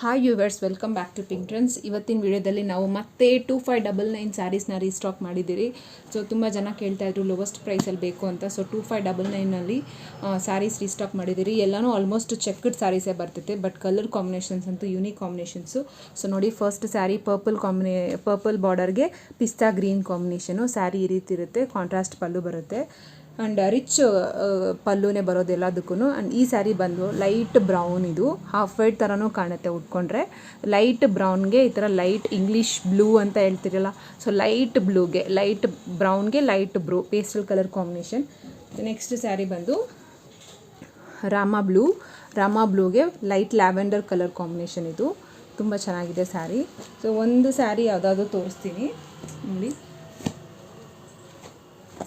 Hi viewers, welcome back to pink trends. ಇವತ್ತಿನ ವಿಡಿಯೋದಲ್ಲಿ ನಾವು ಮತ್ತೆ 2599 ಸ್ಯಾರೀಸ್ನ ರೀಸ್ಟಾಕ್ ಮಾಡಿದ್ದೀರಿ. ಸೊ ತುಂಬ ಜನ ಕೇಳ್ತಾ ಇದ್ರು ಲೋವೆಸ್ಟ್ ಪ್ರೈಸಲ್ಲಿ ಬೇಕು ಅಂತ. ಸೊ 2599ನಲ್ಲಿ ಸ್ಯಾರೀಸ್ ರೀಸ್ಟಾಕ್ ಮಾಡಿದ್ದೀರಿ. ಎಲ್ಲನೂ ಆಲ್ಮೋಸ್ಟ್ ಚೆಕ್ಡ್ ಸ್ಯಾರೀಸೇ ಬರ್ತೈತೆ, ಬಟ್ ಕಲರ್ ಕಾಂಬಿನೇಷನ್ಸ್ ಅಂತೂ ಯೂನಿಕ್ ಕಾಂಬಿನೇಷನ್ಸು. ಸೊ ನೋಡಿ, ಫಸ್ಟ್ ಸ್ಯಾರಿ ಪರ್ಪಲ್ ಬಾರ್ಡರ್ಗೆ ಪಿಸ್ತಾ ಗ್ರೀನ್ ಕಾಂಬಿನೇಷನು. ಸ್ಯಾರಿ ಈ ರೀತಿ ಇರುತ್ತೆ, ಕಾಂಟ್ರಾಸ್ಟ್ ಪಲ್ಲು ಬರುತ್ತೆ ಆ್ಯಂಡ್ ರಿಚ್ ಪಲ್ಲುನೇ ಬರೋದು ಎಲ್ಲದಕ್ಕೂ. ಆ್ಯಂಡ್ ಈ ಸ್ಯಾರಿ ಬಂದು ಲೈಟ್ ಬ್ರೌನ್, ಇದು ಹಾಫ್ ವೈಟ್ ಥರನೂ ಕಾಣುತ್ತೆ ಉಟ್ಕೊಂಡ್ರೆ. ಲೈಟ್ ಬ್ರೌನ್ಗೆ ಈ ಥರ ಲೈಟ್ ಇಂಗ್ಲೀಷ್ ಬ್ಲೂ ಅಂತ ಹೇಳ್ತಿರಲ್ಲ, ಸೊ ಲೈಟ್ ಬ್ಲೂಗೆ ಲೈಟ್ ಬ್ರೌನ್ಗೆ light pastel colour combination. Next sari ಬಂದು ರಾಮಾ ಬ್ಲೂಗೆ ಲೈಟ್ ಲ್ಯಾವೆಂಡರ್ ಕಲರ್ ಕಾಂಬಿನೇಷನ್. ಇದು ತುಂಬ ಚೆನ್ನಾಗಿದೆ ಸ್ಯಾರಿ. ಸೊ ಒಂದು ಸ್ಯಾರಿ ಯಾವುದಾದ್ರು ತೋರಿಸ್ತೀನಿ ನೋಡಿ.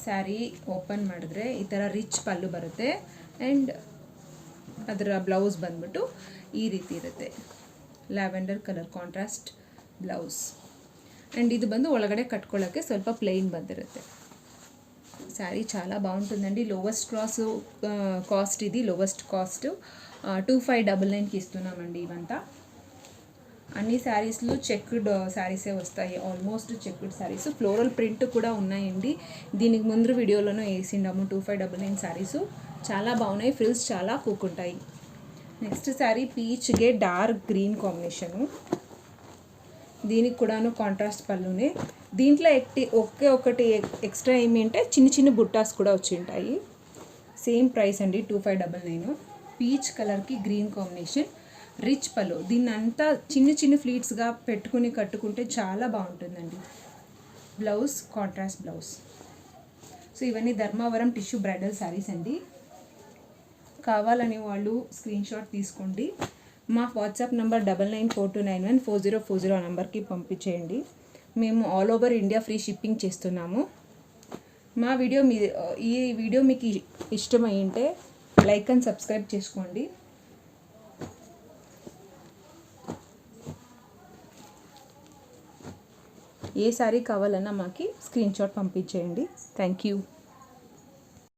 ಸ್ಯಾರಿ ಓಪನ್ ಮಾಡಿದ್ರೆ ಈ ಥರ ರಿಚ್ ಪಲ್ಲು ಬರುತ್ತೆ ಆ್ಯಂಡ್ ಅದರ ಬ್ಲೌಸ್ ಬಂದ್ಬಿಟ್ಟು ಈ ರೀತಿ ಇರುತ್ತೆ, lavender colour contrast blouse. And ಇದು ಬಂದು ఒಳగಡೆ కట్టుకోవడానికి ಸ್ವಲ್ಪ ప్లెయిన్ ಬಂದಿರುತ್ತೆ. శారీ చాలా బాగుంటుందండి. లోవెస్ట్ కాస్ట్ ఇది, లోవెస్ట్ కాస్ట్ 2599కి ఇస్తున్నామండి. ఇవంతా అన్ని శారీస్లు చెక్డ్ శారీసే వస్తాయి, almost checked saris. Floral print కూడా ఉన్నాయండి. దీనికి ముందు వీడియోలోనూ వేసిండాము 2599 శారీసు. చాలా బాగున్నాయి, ఫ్రిల్స్ చాలా కూకుంటాయి. నెక్స్ట్ శారీ పీచ్గే డార్క్ గ్రీన్ కాంబినేషను. దీనికి కూడాను కాంట్రాస్ట్ పళ్ళునే. దీంట్లో ఒకటి ఎక్స్ట్రా ఏమంటే చిన్న చిన్న బుట్టాస్ కూడా వచ్చి ఉంటాయి. సేమ్ ప్రైస్ అండి 2599. పీచ్ కలర్కి గ్రీన్ కాంబినేషన్, రిచ్ పళ్ళు. దీన్ని అంతా చిన్న చిన్న ఫ్లీట్స్గా పెట్టుకుని కట్టుకుంటే చాలా బాగుంటుందండి. Blouse contrast blouse. సో ఇవన్నీ ధర్మవరం టిష్యూ బ్రైడల్ శారీస్ అండి. కావాలని వాళ్ళు స్క్రీన్ షాట్ తీసుకోండి. మా వాట్సాప్ నెంబర్ 9942914040 నెంబర్కి పంపించేయండి. మేము all over India free shipping చేస్తున్నాము. ఈ వీడియో మీకు ఇష్టమైంటే లైక్ అండ్ సబ్స్క్రైబ్ చేసుకోండి. ఏ శారీ కావాలన్నా మాకు స్క్రీన్ షాట్ పంపించేయండి. Thank you.